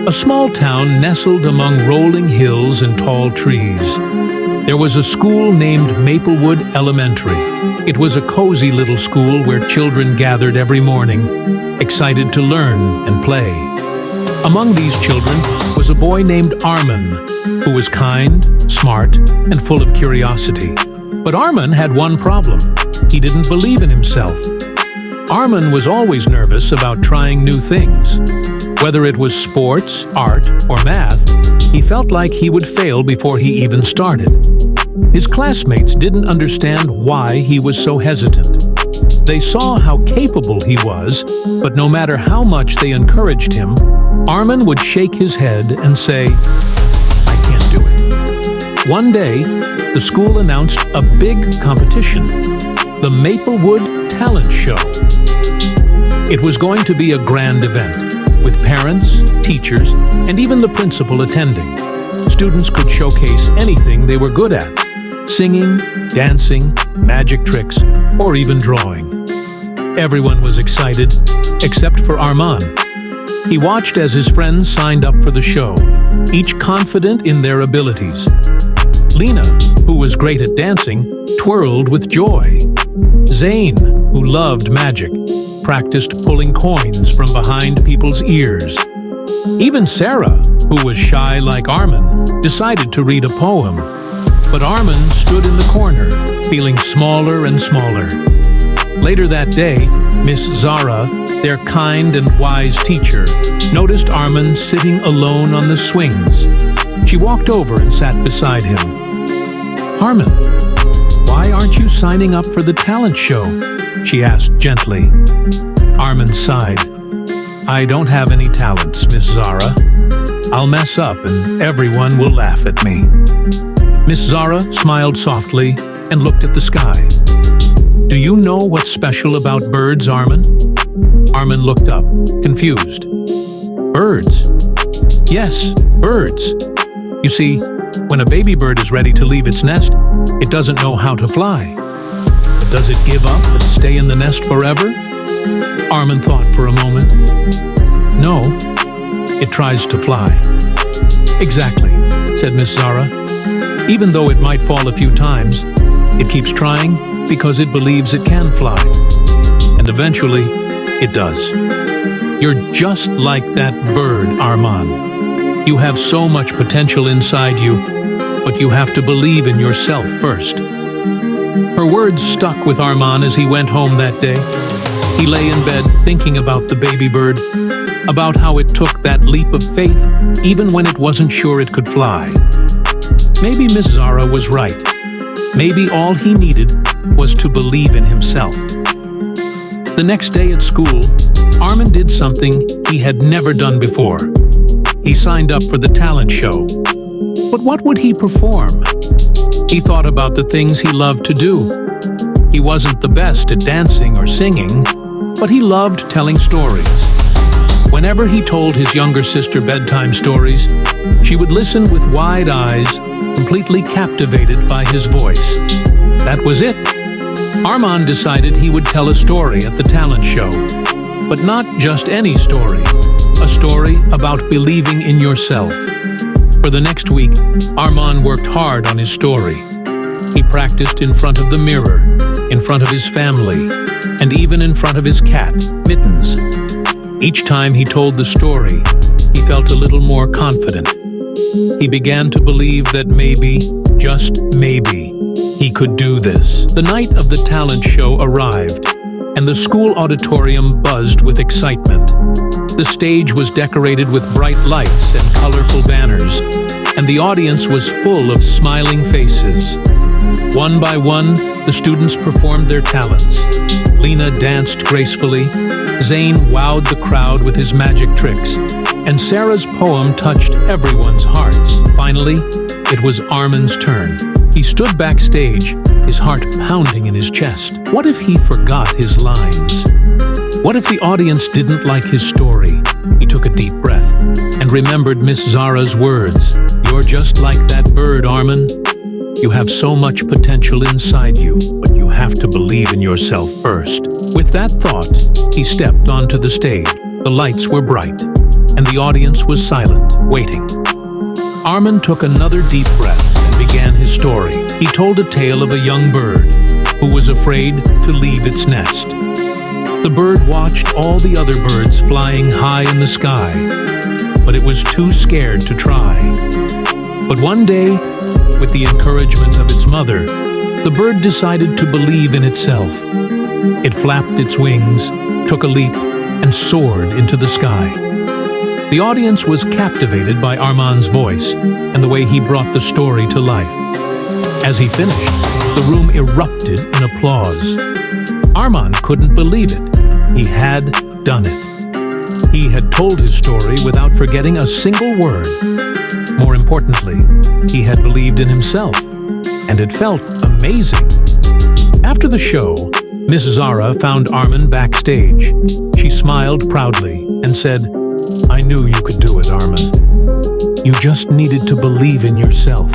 A small town nestled among rolling hills and tall trees. There was a school named Maplewood Elementary. It was a cozy little school where children gathered every morning, excited to learn and play. Among these children was a boy named Arman, who was kind, smart, and full of curiosity. But Arman had one problem. He didn't believe in himself. Arman was always nervous about trying new things. Whether it was sports, art, or math, he felt like he would fail before he even started. His classmates didn't understand why he was so hesitant. They saw how capable he was, but no matter how much they encouraged him, Arman would shake his head and say, "I can't do it." One day, the school announced a big competition, the Maplewood Talent Show. It was going to be a grand event, with parents, teachers, and even the principal attending. Students could showcase anything they were good at: singing, dancing, magic tricks, or even drawing. Everyone was excited, except for Arman. He watched as his friends signed up for the show, each confident in their abilities. Lena, who was great at dancing, twirled with joy. Zane, who loved magic, practiced pulling coins from behind people's ears. Even Sarah, who was shy like Arman, decided to read a poem. But Arman stood in the corner, feeling smaller and smaller. Later that day, Miss Zara, their kind and wise teacher, noticed Arman sitting alone on the swings. She walked over and sat beside him. "Arman, why aren't you signing up for the talent show?" she asked gently. Arman sighed. "I don't have any talents, Miss Zara. I'll mess up and everyone will laugh at me." Miss Zara smiled softly and looked at the sky. "Do you know what's special about birds, Arman?" Arman looked up, confused. "Birds?" "Yes, birds. You see, when a baby bird is ready to leave its nest, it doesn't know how to fly. But does it give up and stay in the nest forever?" Arman thought for a moment. "No, it tries to fly." "Exactly," said Miss Zara. "Even though it might fall a few times, it keeps trying because it believes it can fly. And eventually, it does. You're just like that bird, Arman. You have so much potential inside you, but you have to believe in yourself first." Her words stuck with Arman as he went home that day. He lay in bed thinking about the baby bird, about how it took that leap of faith even when it wasn't sure it could fly. Maybe Miss Zara was right. Maybe all he needed was to believe in himself. The next day at school, Arman did something he had never done before. He signed up for the talent show. But what would he perform? He thought about the things he loved to do. He wasn't the best at dancing or singing, but he loved telling stories. Whenever he told his younger sister bedtime stories, she would listen with wide eyes, completely captivated by his voice. That was it. Arman decided he would tell a story at the talent show. But not just any story. A story about believing in yourself. For the next week, Arman worked hard on his story. He practiced in front of the mirror, in front of his family, and even in front of his cat, Mittens. Each time he told the story, he felt a little more confident. He began to believe that maybe, just maybe, he could do this. The night of the talent show arrived, and the school auditorium buzzed with excitement. The stage was decorated with bright lights and colorful banners, and the audience was full of smiling faces. One by one, the students performed their talents. Lena danced gracefully, Zane wowed the crowd with his magic tricks, and Sarah's poem touched everyone's hearts. Finally, it was Arman's turn. He stood backstage, his heart pounding in his chest. What if he forgot his lines? What if the audience didn't like his story? He took a deep breath and remembered Miss Zara's words. "You're just like that bird, Arman. You have so much potential inside you, but you have to believe in yourself first." With that thought, he stepped onto the stage. The lights were bright, and the audience was silent, waiting. Arman took another deep breath and began his story. He told a tale of a young bird who was afraid to leave its nest. The bird watched all the other birds flying high in the sky, but it was too scared to try. But one day, with the encouragement of its mother, the bird decided to believe in itself. It flapped its wings, took a leap, and soared into the sky. The audience was captivated by Arman's voice and the way he brought the story to life. As he finished, the room erupted in applause. Arman couldn't believe it. He had done it. He had told his story without forgetting a single word. More importantly, he had believed in himself, and it felt amazing. After the show, Miss Zara found Arman backstage. She smiled proudly and said, "I knew you could do it, Arman. You just needed to believe in yourself."